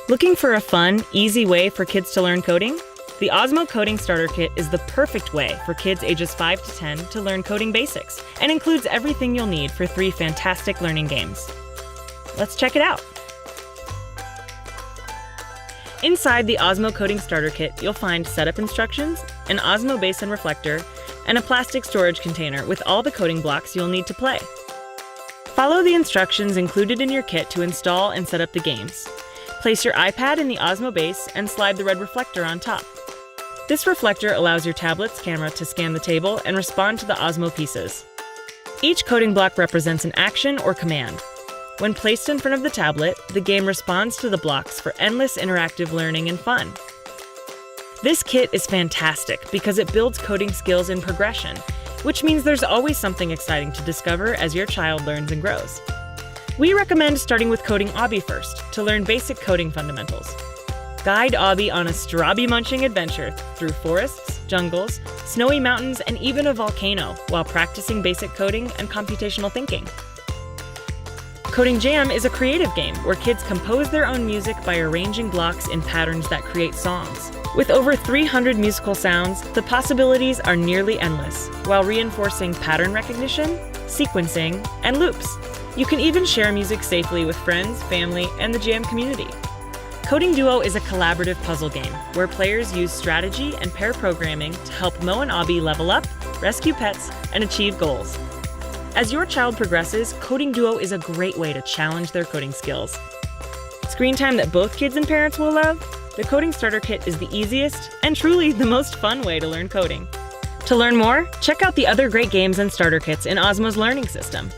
Looking for a fun, easy way for kids to learn coding? The Osmo Coding Starter Kit is the perfect way for kids ages 5 to 10 to learn coding basics and includes everything you'll need for 3 fantastic learning games. Let's check it out. Inside the Osmo Coding Starter Kit, you'll find setup instructions, an Osmo base and reflector, and a plastic storage container with all the coding blocks you'll need to play. Follow the instructions included in your kit to install and set up the games. Place your iPad in the Osmo base and slide the red reflector on top. This reflector allows your tablet's camera to scan the table and respond to the Osmo pieces. Each coding block represents an action or command. When placed in front of the tablet, the game responds to the blocks for endless interactive learning and fun. This kit is fantastic because it builds coding skills in progression, which means there's always something exciting to discover as your child learns and grows. We recommend starting with coding Obby first to learn basic coding fundamentals. Guide Obby on a strawberry-munching adventure through forests, jungles, snowy mountains, and even a volcano while practicing basic coding and computational thinking. Coding Jam is a creative game where kids compose their own music by arranging blocks in patterns that create songs. With over 300 musical sounds, the possibilities are nearly endless, while reinforcing pattern recognition, sequencing, and loops. You can even share music safely with friends, family, and the Jam community. Coding Duo is a collaborative puzzle game where players use strategy and pair programming to help Mo and Obby level up, rescue pets, and achieve goals. As your child progresses, Coding Duo is a great way to challenge their coding skills. Screen time that both kids and parents will love? The Coding Starter Kit is the easiest and truly the most fun way to learn coding. To learn more, check out the other great games and starter kits in Osmo's learning system.